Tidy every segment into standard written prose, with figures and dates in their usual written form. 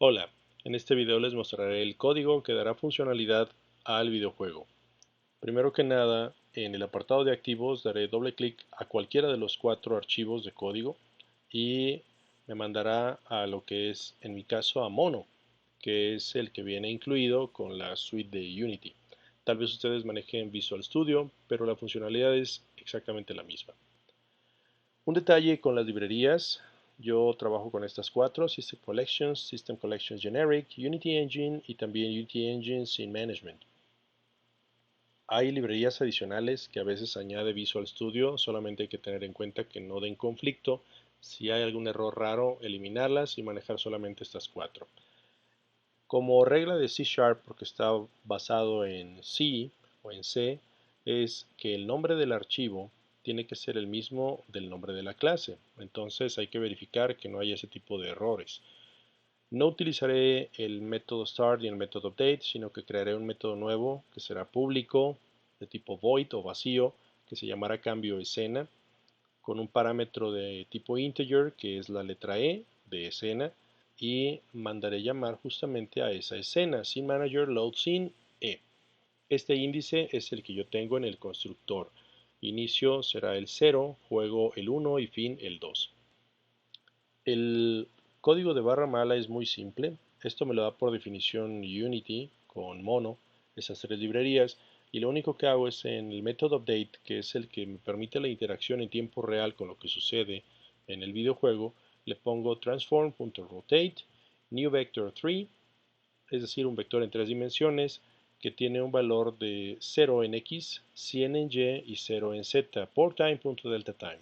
Hola, en este video les mostraré el código que dará funcionalidad al videojuego. Primero que nada, en el apartado de activos daré doble clic a cualquiera de los 4 archivos de código y me mandará a lo que es, en mi caso, a Mono, que es el que viene incluido con la suite de Unity. Tal vez ustedes manejen Visual Studio, pero la funcionalidad es exactamente la misma. Un detalle con las librerías, yo trabajo con estas 4: System Collections Generic, Unity Engine y también Unity Engine sin Management. Hay librerías adicionales que a veces añade Visual Studio, solamente hay que tener en cuenta que no den conflicto. Si hay algún error raro, eliminarlas y manejar solamente estas 4. Como regla de C Sharp, porque está basado en C o en C, es que el nombre del archivo tiene que ser el mismo del nombre de la clase. Entonces hay que verificar que no haya ese tipo de errores. No utilizaré el método start y el método update, sino que crearé un método nuevo que será público, de tipo void o vacío, que se llamará cambio escena, con un parámetro de tipo integer, que es la letra E de escena, y mandaré llamar justamente a esa escena, scene manager load scene E. Este índice es el que yo tengo en el constructor. Inicio será el 0, juego el 1 y fin el 2. El código de barra mala es muy simple. Esto me lo da por definición Unity con Mono, esas 3 librerías, y lo único que hago es en el método update, que es el que me permite la interacción en tiempo real con lo que sucede en el videojuego, le pongo transform.rotate new vector 3, es decir, un vector en 3 dimensiones que tiene un valor de 0 en X, 100 en Y y 0 en Z por time.deltaTime.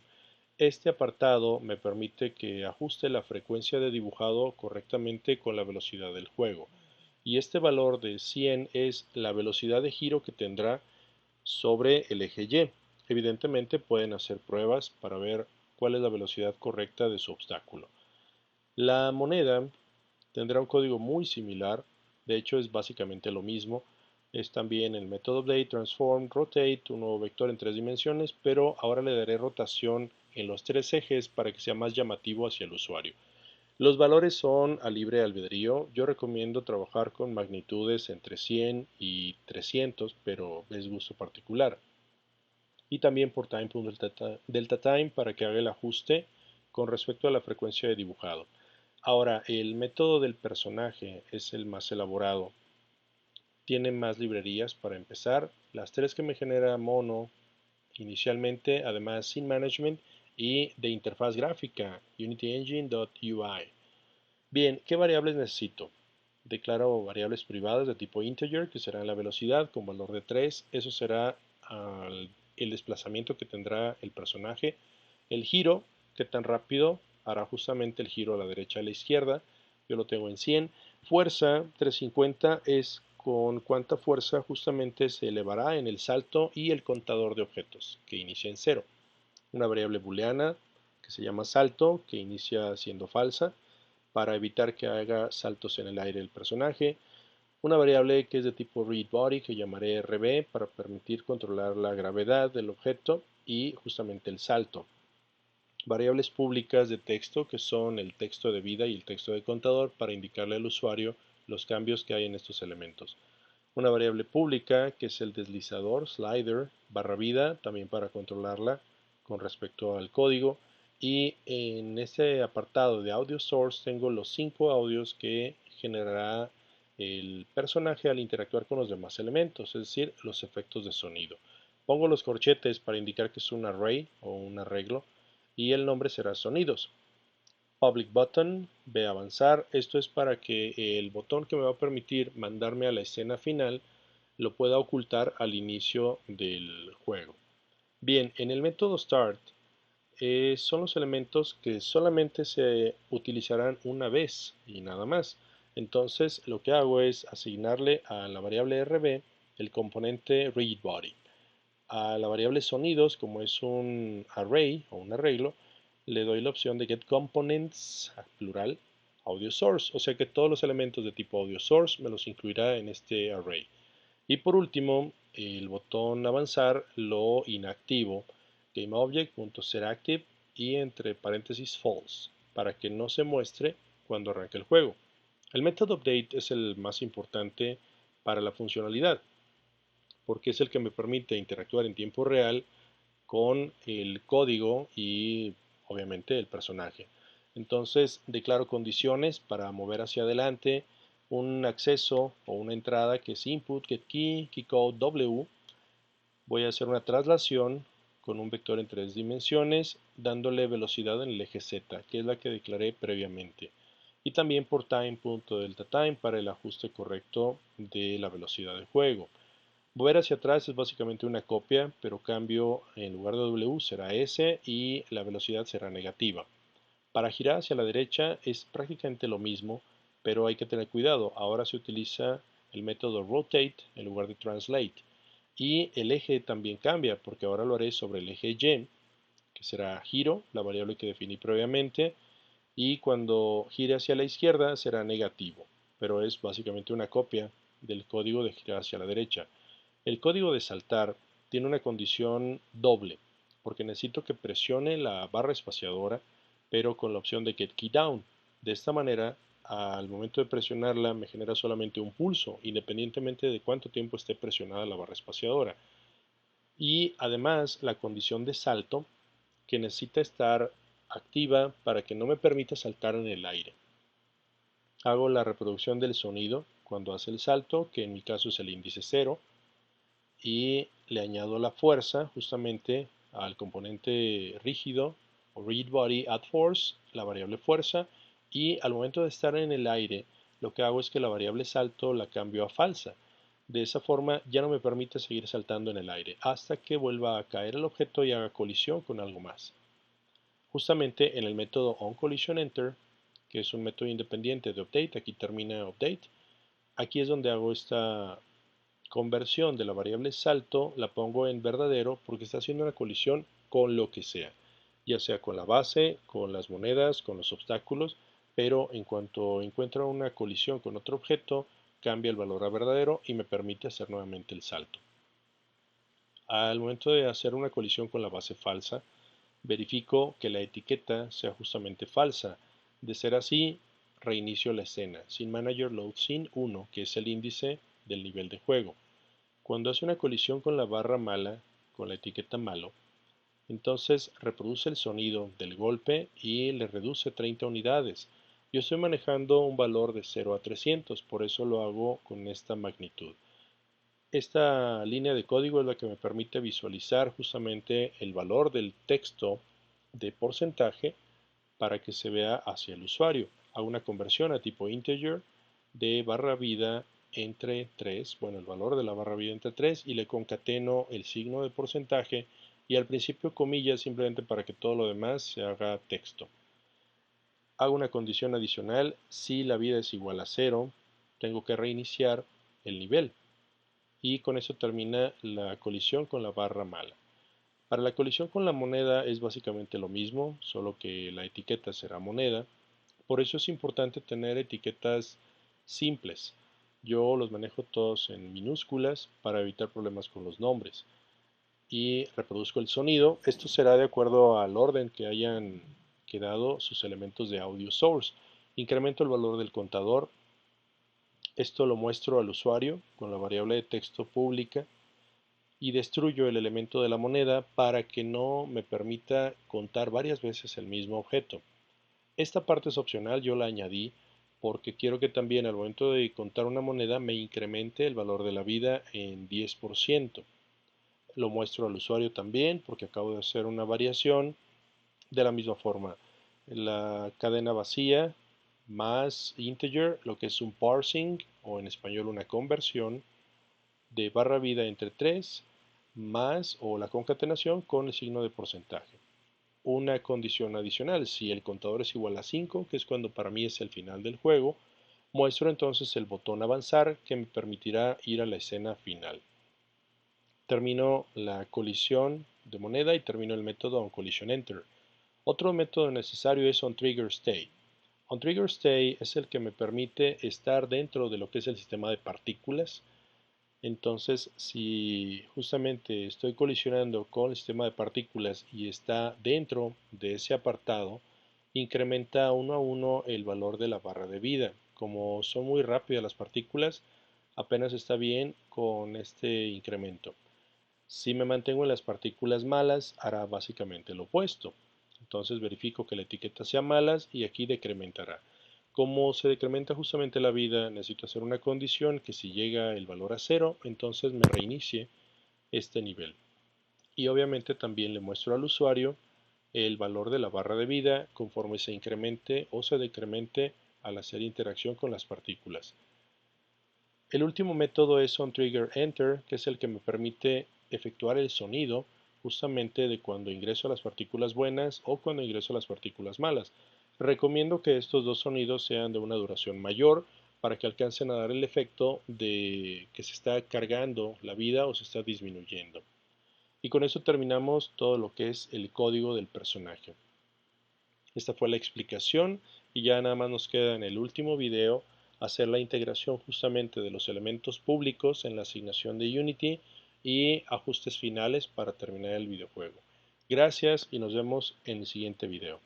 Este apartado me permite que ajuste la frecuencia de dibujado correctamente con la velocidad del juego. Y este valor de 100 es la velocidad de giro que tendrá sobre el eje Y. Evidentemente pueden hacer pruebas para ver cuál es la velocidad correcta de su obstáculo. La moneda tendrá un código muy similar, de hecho es básicamente lo mismo. Es también el método update, transform, rotate, un nuevo vector en 3 dimensiones, pero ahora le daré rotación en los 3 ejes para que sea más llamativo hacia el usuario. Los valores son a libre albedrío. Yo recomiendo trabajar con magnitudes entre 100 y 300, pero es gusto particular. Y también por time.deltaTime para que haga el ajuste con respecto a la frecuencia de dibujado. Ahora, el método del personaje es el más elaborado. Tiene más librerías para empezar. Las 3 que me genera Mono inicialmente, además sin management y de interfaz gráfica, unityengine.ui. Bien, ¿qué variables necesito? Declaro variables privadas de tipo integer, que serán la velocidad con valor de 3. Eso será el desplazamiento que tendrá el personaje. El giro, que tan rápido hará justamente el giro a la derecha a la izquierda. Yo lo tengo en 100. Fuerza 350 es con cuánta fuerza justamente se elevará en el salto y el contador de objetos, que inicia en 0. Una variable booleana que se llama salto, que inicia siendo falsa, para evitar que haga saltos en el aire el personaje. Una variable que es de tipo readBody, que llamaré RB, para permitir controlar la gravedad del objeto y justamente el salto. Variables públicas de texto, que son el texto de vida y el texto de contador, para indicarle al usuario los cambios que hay en estos elementos. Una variable pública, que es el deslizador, slider, barra vida, también para controlarla con respecto al código. Y en este apartado de audio source tengo los 5 audios que generará el personaje al interactuar con los demás elementos, es decir, los efectos de sonido. Pongo los corchetes para indicar que es un array o un arreglo y el nombre será sonidos. Public Button, ve a avanzar. Esto es para que el botón que me va a permitir mandarme a la escena final lo pueda ocultar al inicio del juego. Bien, en el método Start son los elementos que solamente se utilizarán una vez y nada más. Entonces lo que hago es asignarle a la variable RB el componente readBody. A la variable sonidos, como es un array o un arreglo, le doy la opción de getComponents, plural, audio source, o sea que todos los elementos de tipo audio source me los incluirá en este array. Y por último, el botón avanzar lo inactivo, GameObject.setActive y entre paréntesis false, para que no se muestre cuando arranque el juego. El método update es el más importante para la funcionalidad, porque es el que me permite interactuar en tiempo real con el código y obviamente el personaje. Entonces declaro condiciones para mover hacia adelante un acceso o una entrada que es input, get key, keycode W. Voy a hacer una traslación con un vector en 3 dimensiones dándole velocidad en el eje Z, que es la que declaré previamente. Y también por time.deltaTime para el ajuste correcto de la velocidad del juego. Mover hacia atrás es básicamente una copia, pero cambio en lugar de W será S y la velocidad será negativa. Para girar hacia la derecha es prácticamente lo mismo, pero hay que tener cuidado. Ahora se utiliza el método rotate en lugar de translate. Y el eje también cambia, porque ahora lo haré sobre el eje Y, que será giro, la variable que definí previamente, y cuando gire hacia la izquierda será negativo, pero es básicamente una copia del código de girar hacia la derecha. El código de saltar tiene una condición doble, porque necesito que presione la barra espaciadora, pero con la opción de Get Key Down. De esta manera, al momento de presionarla, me genera solamente un pulso, independientemente de cuánto tiempo esté presionada la barra espaciadora. Y además, la condición de salto, que necesita estar activa para que no me permita saltar en el aire. Hago la reproducción del sonido cuando hace el salto, que en mi caso es el índice 0, y le añado la fuerza justamente al componente rígido o rigid body add force, la variable fuerza, y al momento de estar en el aire lo que hago es que la variable salto la cambio a falsa. De esa forma ya no me permite seguir saltando en el aire hasta que vuelva a caer el objeto y haga colisión con algo más. Justamente en el método onCollisionEnter, que es un método independiente de update, aquí termina update, aquí es donde hago esta conversión de la variable salto, la pongo en verdadero porque está haciendo una colisión con lo que sea, ya sea con la base, con las monedas, con los obstáculos, pero en cuanto encuentra una colisión con otro objeto, cambia el valor a verdadero y me permite hacer nuevamente el salto. Al momento de hacer una colisión con la base falsa, verifico que la etiqueta sea justamente falsa. De ser así, reinicio la escena, sin manager load sin 1, que es el índice del nivel de juego. Cuando hace una colisión con la barra mala, con la etiqueta malo, entonces reproduce el sonido del golpe y le reduce 30 unidades. Yo estoy manejando un valor de 0 a 300, por eso lo hago con esta magnitud. Esta línea de código es la que me permite visualizar justamente el valor del texto de porcentaje para que se vea hacia el usuario. Hago una conversión a tipo integer de barra vida entre 3, bueno, el valor de la barra vida entre 3 y le concateno el signo de porcentaje y al principio comillas simplemente para que todo lo demás se haga texto. Hago una condición adicional, si la vida es igual a 0, tengo que reiniciar el nivel y con eso termina la colisión con la barra mala. Para la colisión con la moneda es básicamente lo mismo, solo que la etiqueta será moneda. Por eso es importante tener etiquetas simples. Yo los manejo todos en minúsculas para evitar problemas con los nombres. Y reproduzco el sonido. Esto será de acuerdo al orden que hayan quedado sus elementos de audio source. Incremento el valor del contador. Esto lo muestro al usuario con la variable de texto pública y destruyo el elemento de la moneda para que no me permita contar varias veces el mismo objeto. Esta parte es opcional, yo la añadí porque quiero que también al momento de contar una moneda me incremente el valor de la vida en 10%. Lo muestro al usuario también porque acabo de hacer una variación de la misma forma. La cadena vacía más integer, lo que es un parsing o en español una conversión de barra vida entre 3 más o la concatenación con el signo de porcentaje. Una condición adicional, si el contador es igual a 5, que es cuando para mí es el final del juego, muestro entonces el botón avanzar que me permitirá ir a la escena final. Termino la colisión de moneda y termino el método onCollisionEnter. Otro método necesario es onTriggerStay. OnTriggerStay es el que me permite estar dentro de lo que es el sistema de partículas. Entonces, si justamente estoy colisionando con el sistema de partículas y está dentro de ese apartado, incrementa 1 a 1 el valor de la barra de vida. como son muy rápidas las partículas, apenas está bien con este incremento. Si me mantengo en las partículas malas, hará básicamente lo opuesto. Entonces verifico que la etiqueta sea malas y aquí decrementará. Como se decrementa justamente la vida, necesito hacer una condición que si llega el valor a cero, entonces me reinicie este nivel. Y obviamente también le muestro al usuario el valor de la barra de vida conforme se incremente o se decremente al hacer interacción con las partículas. El último método es onTriggerEnter, que es el que me permite efectuar el sonido justamente de cuando ingreso a las partículas buenas o cuando ingreso a las partículas malas. Recomiendo que estos dos sonidos sean de una duración mayor para que alcancen a dar el efecto de que se está cargando la vida o se está disminuyendo. Y con eso terminamos todo lo que es el código del personaje. Esta fue la explicación y ya nada más nos queda en el último video hacer la integración justamente de los elementos públicos en la asignación de Unity y ajustes finales para terminar el videojuego. Gracias y nos vemos en el siguiente video.